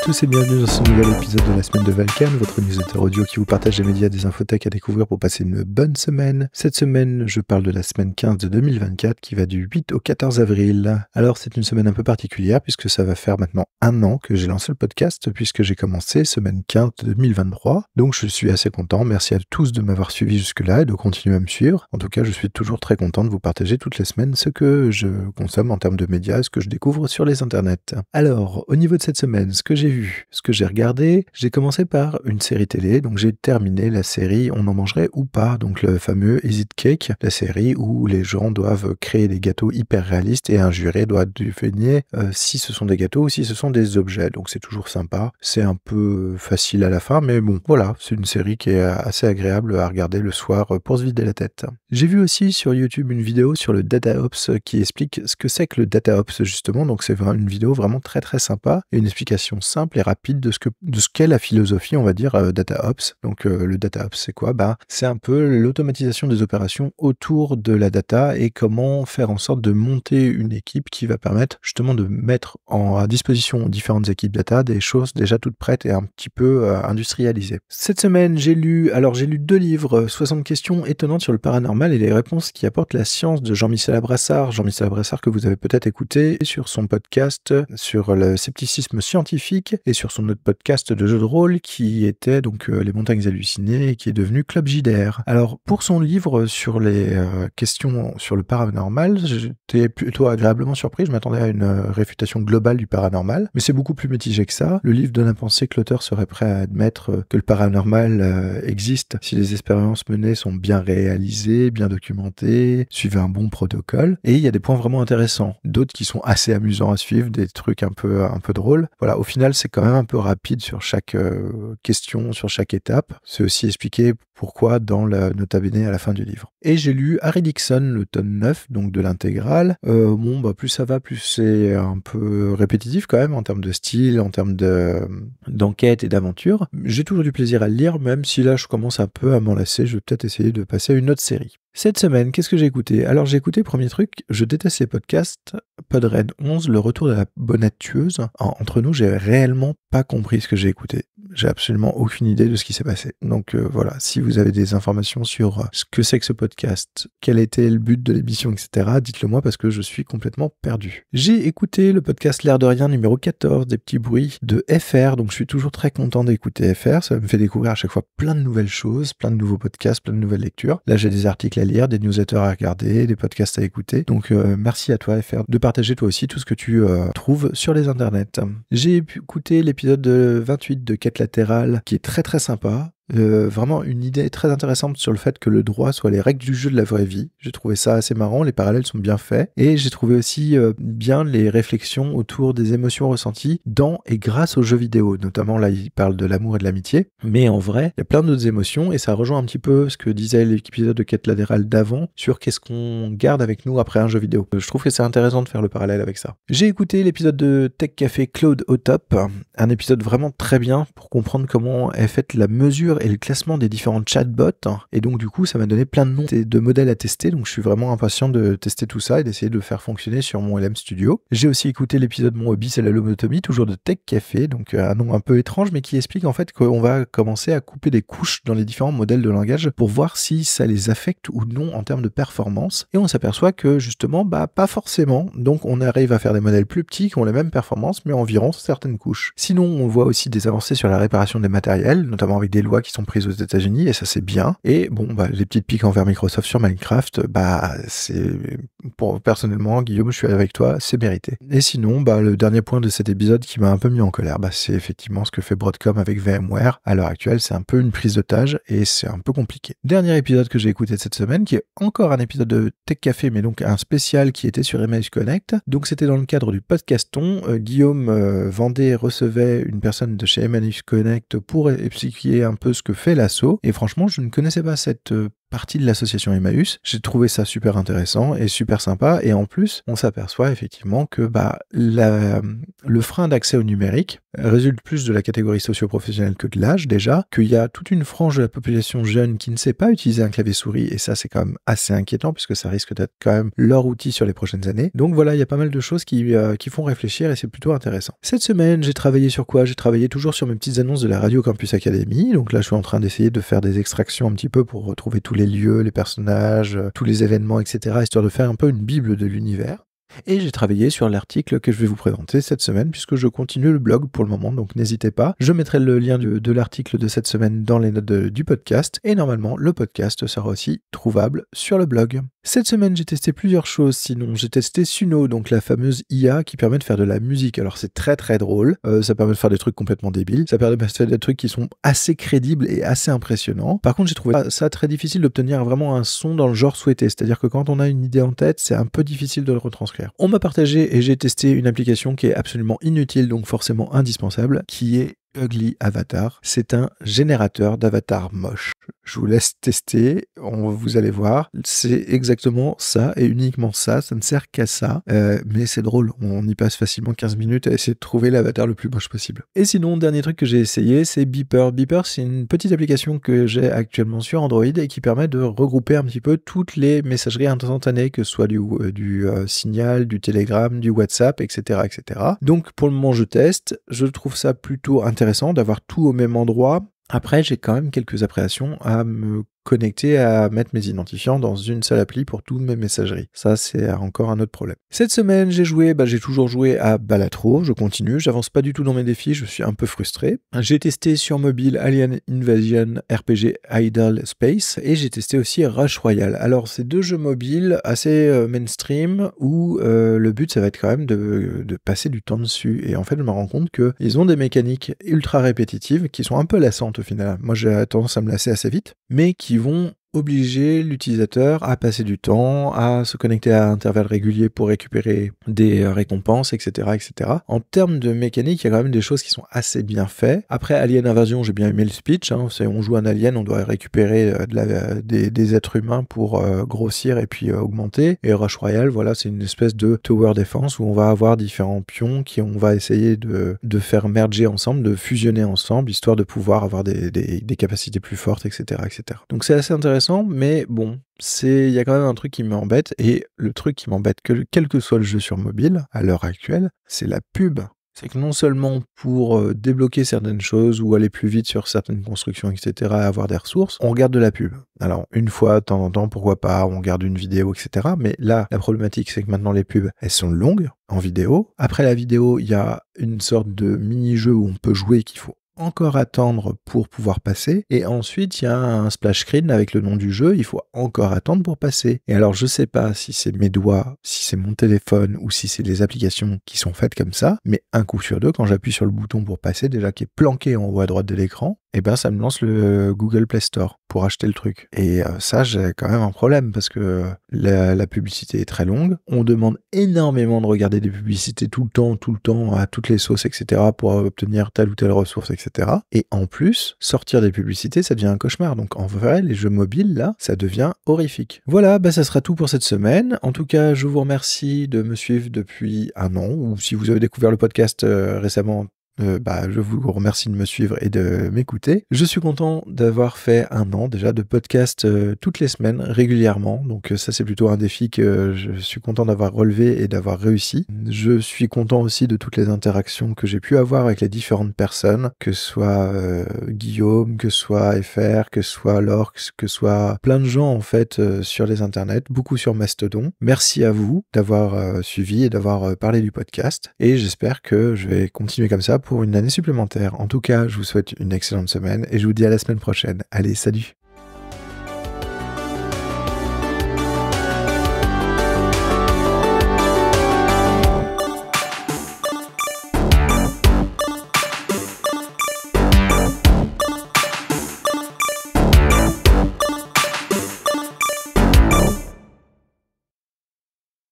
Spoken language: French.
tous et bienvenue dans ce nouvel épisode de la semaine de Valkan, votre newsletter audio qui vous partage les médias des infotech à découvrir pour passer une bonne semaine. Cette semaine, je parle de la semaine 15 de 2024 qui va du 8 au 14 avril. Alors c'est une semaine un peu particulière puisque ça va faire maintenant un an que j'ai lancé le podcast puisque j'ai commencé semaine 15 de 2023. Donc je suis assez content. Merci à tous de m'avoir suivi jusque-là et de continuer à me suivre. En tout cas, je suis toujours très content de vous partager toutes les semaines ce que je consomme en termes de médias, ce que je découvre sur les internets. Alors, au niveau de cette semaine, ce que j'ai vu, ce que j'ai regardé, j'ai commencé par une série télé, donc j'ai terminé la série On en mangerait ou pas, donc le fameux Is It Cake, la série où les gens doivent créer des gâteaux hyper réalistes et un juré doit deviner si ce sont des gâteaux ou si ce sont des objets, donc c'est toujours sympa, c'est un peu facile à la fin, mais bon, voilà, c'est une série qui est assez agréable à regarder le soir pour se vider la tête. J'ai vu aussi sur YouTube une vidéo sur le DataOps qui explique ce que c'est que le DataOps justement, donc c'est une vidéo vraiment très très sympa et une explication simple et rapide de ce qu'est la philosophie, on va dire, DataOps. Donc le DataOps, c'est quoi? C'est un peu l'automatisation des opérations autour de la data et comment faire en sorte de monter une équipe qui va permettre justement de mettre à disposition différentes équipes data des choses déjà toutes prêtes et un petit peu industrialisées. Cette semaine, j'ai lu 2 livres, 60 questions étonnantes sur le paranormal et les réponses qui apporte la science de Jean-Michel Abrassard. Jean-Michel Abrassard que vous avez peut-être écouté sur son podcast sur le scepticisme scientifique et sur son autre podcast de jeu de rôle qui était donc Les Montagnes Hallucinées et qui est devenu Club JDR. Alors pour son livre sur les questions sur le paranormal, j'étais plutôt agréablement surpris, je m'attendais à une réfutation globale du paranormal, mais c'est beaucoup plus mitigé que ça. Le livre donne à penser que l'auteur serait prêt à admettre que le paranormal existe si les expériences menées sont bien réalisées, bien documentées, suivent un bon protocole, et il y a des points vraiment intéressants, d'autres qui sont assez amusants à suivre, des trucs un peu drôles. Voilà, au final, c'est quand même un peu rapide sur chaque question, sur chaque étape. C'est aussi expliqué pourquoi dans la nota bene à la fin du livre. Et j'ai lu Harry Dixon, le tome 9, donc de l'intégrale. Plus ça va, plus c'est un peu répétitif quand même en termes de style, en termes d'enquête et d'aventure. J'ai toujours du plaisir à le lire, même si là je commence un peu à m'en lasser. Je vais peut-être essayer de passer à une autre série. Cette semaine, qu'est-ce que j'ai écouté? Alors j'ai écouté, premier truc, je déteste les podcasts, Podred 11, le retour de la bonnette tueuse. Entre nous, j'ai réellement pas compris ce que j'ai écouté. J'ai absolument aucune idée de ce qui s'est passé. Donc voilà, si vous avez des informations sur ce que c'est que ce podcast, quel était le but de l'émission, etc., dites-le moi parce que je suis complètement perdu. J'ai écouté le podcast L'air de rien numéro 14, des petits bruits de FR, donc je suis toujours très content d'écouter FR, ça me fait découvrir à chaque fois plein de nouvelles choses, plein de nouveaux podcasts, plein de nouvelles lectures. Là j'ai des articles à lire, des newsletters à regarder, des podcasts à écouter, donc merci à toi FR de partager toi aussi tout ce que tu trouves sur les internets. J'ai écouté l'épisode 28 de Quête latérale qui est très très sympa. Vraiment une idée très intéressante sur le fait que le droit soit les règles du jeu de la vraie vie. J'ai trouvé ça assez marrant, les parallèles sont bien faits et j'ai trouvé aussi bien les réflexions autour des émotions ressenties dans et grâce aux jeux vidéo. Notamment là il parle de l'amour et de l'amitié, mais en vrai il y a plein d'autres émotions et ça rejoint un petit peu ce que disait l'épisode de Quête latérale d'avant sur qu'est-ce qu'on garde avec nous après un jeu vidéo. Je trouve que c'est intéressant de faire le parallèle avec ça. J'ai écouté l'épisode de Tech Café Claude au top, un épisode vraiment très bien pour comprendre comment est faite la mesure et le classement des différents chatbots, et donc du coup ça m'a donné plein de noms et de modèles à tester, donc je suis vraiment impatient de tester tout ça et d'essayer de le faire fonctionner sur mon LM Studio. J'ai aussi écouté l'épisode Mon hobby c'est la lobotomie, toujours de Tech Café, donc un nom un peu étrange mais qui explique en fait qu'on va commencer à couper des couches dans les différents modèles de langage pour voir si ça les affecte ou non en termes de performance, et on s'aperçoit que justement pas forcément, donc on arrive à faire des modèles plus petits qui ont les mêmes performances mais environ certaines couches. Sinon on voit aussi des avancées sur la réparation des matériels, notamment avec des lois qui sont prises aux États-Unis et ça c'est bien. Et les petites piques envers Microsoft sur Minecraft, c'est personnellement Guillaume, je suis avec toi, c'est mérité. Et sinon, le dernier point de cet épisode qui m'a un peu mis en colère, c'est effectivement ce que fait Broadcom avec VMware. À l'heure actuelle, c'est un peu une prise d'otage et c'est un peu compliqué. Dernier épisode que j'ai écouté de cette semaine, qui est encore un épisode de Tech Café, mais donc un spécial qui était sur Email Connect. Donc c'était dans le cadre du podcaston. Guillaume vendait et recevait une personne de chez Email Connect pour expliquer un peu ce que fait l'assaut, et franchement je ne connaissais pas cette partie de l'association Emmaüs. J'ai trouvé ça super intéressant et super sympa. Et en plus, on s'aperçoit effectivement que le frein d'accès au numérique résulte plus de la catégorie socio-professionnelle que de l'âge déjà, qu'il y a toute une frange de la population jeune qui ne sait pas utiliser un clavier-souris, et ça c'est quand même assez inquiétant puisque ça risque d'être quand même leur outil sur les prochaines années. Donc voilà, il y a pas mal de choses qui font réfléchir et c'est plutôt intéressant. Cette semaine, j'ai travaillé sur quoi? J'ai travaillé toujours sur mes petites annonces de la Radio Campus Academy, donc là je suis en train d'essayer de faire des extractions un petit peu pour retrouver tous les lieux, les personnages, tous les événements, etc., histoire de faire un peu une bible de l'univers. Et j'ai travaillé sur l'article que je vais vous présenter cette semaine puisque je continue le blog pour le moment, donc n'hésitez pas. Je mettrai le lien de l'article de cette semaine dans les notes du podcast et normalement le podcast sera aussi trouvable sur le blog. Cette semaine, j'ai testé plusieurs choses, sinon j'ai testé Suno, donc la fameuse IA qui permet de faire de la musique. Alors c'est très très drôle, ça permet de faire des trucs complètement débiles, ça permet de faire des trucs qui sont assez crédibles et assez impressionnants. Par contre, j'ai trouvé ça très difficile d'obtenir vraiment un son dans le genre souhaité, c'est-à-dire que quand on a une idée en tête, c'est un peu difficile de le retranscrire. On m'a partagé et j'ai testé une application qui est absolument inutile, donc forcément indispensable, qui est Ugly Avatar. C'est un générateur d'avatars moches. Je vous laisse tester, vous allez voir. C'est exactement ça et uniquement ça, ça ne sert qu'à ça. Mais c'est drôle, on y passe facilement 15 minutes à essayer de trouver l'avatar le plus moche possible. Et sinon, dernier truc que j'ai essayé, c'est Beeper. Beeper, c'est une petite application que j'ai actuellement sur Android et qui permet de regrouper un petit peu toutes les messageries instantanées, que ce soit du Signal, du Telegram, du WhatsApp, etc., etc. Donc pour le moment, je teste. Je trouve ça plutôt intéressant d'avoir tout au même endroit. Après, j'ai quand même quelques appréhensions à me connecter, à mettre mes identifiants dans une seule appli pour toutes mes messageries. Ça, c'est encore un autre problème. Cette semaine, j'ai toujours joué à Balatro, je continue, j'avance pas du tout dans mes défis, je suis un peu frustré. J'ai testé sur mobile Alien Invasion RPG Idle Space et j'ai testé aussi Rush Royale. Alors, c'est deux jeux mobiles assez mainstream où le but, ça va être quand même de passer du temps dessus. Et en fait, je me rends compte qu'ils ont des mécaniques ultra répétitives qui sont un peu lassantes au final. Moi, j'ai tendance à me lasser assez vite, mais qui vont obliger l'utilisateur à passer du temps, à se connecter à intervalles réguliers pour récupérer des récompenses, etc., etc. En termes de mécanique, il y a quand même des choses qui sont assez bien faites. Après Alien Invasion, j'ai bien aimé le speech. On joue un alien, on doit récupérer des êtres humains pour grossir et puis augmenter. Et Rush Royale, voilà, c'est une espèce de tower defense où on va avoir différents pions on va essayer de faire merger ensemble, de fusionner ensemble, histoire de pouvoir avoir des capacités plus fortes, etc., etc. Donc c'est assez intéressant. Mais bon, il y a quand même un truc qui m'embête, et le truc qui m'embête, quel que soit le jeu sur mobile, à l'heure actuelle, c'est la pub. C'est que non seulement pour débloquer certaines choses ou aller plus vite sur certaines constructions, etc., avoir des ressources, on regarde de la pub. Alors, une fois, de temps en temps, pourquoi pas, on regarde une vidéo, etc. Mais là, la problématique, c'est que maintenant, les pubs, elles sont longues en vidéo. Après la vidéo, il y a une sorte de mini-jeu où on peut jouer qu'il faut encore attendre pour pouvoir passer, et ensuite il y a un splash screen avec le nom du jeu, il faut encore attendre pour passer. Et alors je sais pas si c'est mes doigts, si c'est mon téléphone ou si c'est les applications qui sont faites comme ça, mais un coup sur deux, quand j'appuie sur le bouton pour passer, déjà qui est planqué en haut à droite de l'écran, et ben ça me lance le Google Play Store pour acheter le truc. Et ça, j'ai quand même un problème parce que la publicité est très longue. On demande énormément de regarder des publicités tout le temps, à toutes les sauces, etc. pour obtenir telle ou telle ressource, etc. Et en plus, sortir des publicités, ça devient un cauchemar. Donc en vrai, les jeux mobiles, là, ça devient horrifique. Voilà, ça sera tout pour cette semaine. En tout cas, je vous remercie de me suivre depuis un an, ou si vous avez découvert le podcast récemment, je vous remercie de me suivre et de m'écouter. Je suis content d'avoir fait un an déjà de podcast toutes les semaines, régulièrement. Donc ça, c'est plutôt un défi que je suis content d'avoir relevé et d'avoir réussi. Je suis content aussi de toutes les interactions que j'ai pu avoir avec les différentes personnes, que ce soit Guillaume, que ce soit FR, que ce soit Lorx, que ce soit plein de gens en fait sur les internets, beaucoup sur Mastodon. Merci à vous d'avoir suivi et d'avoir parlé du podcast. Et j'espère que je vais continuer comme ça pour une année supplémentaire. En tout cas, je vous souhaite une excellente semaine et je vous dis à la semaine prochaine. Allez, salut!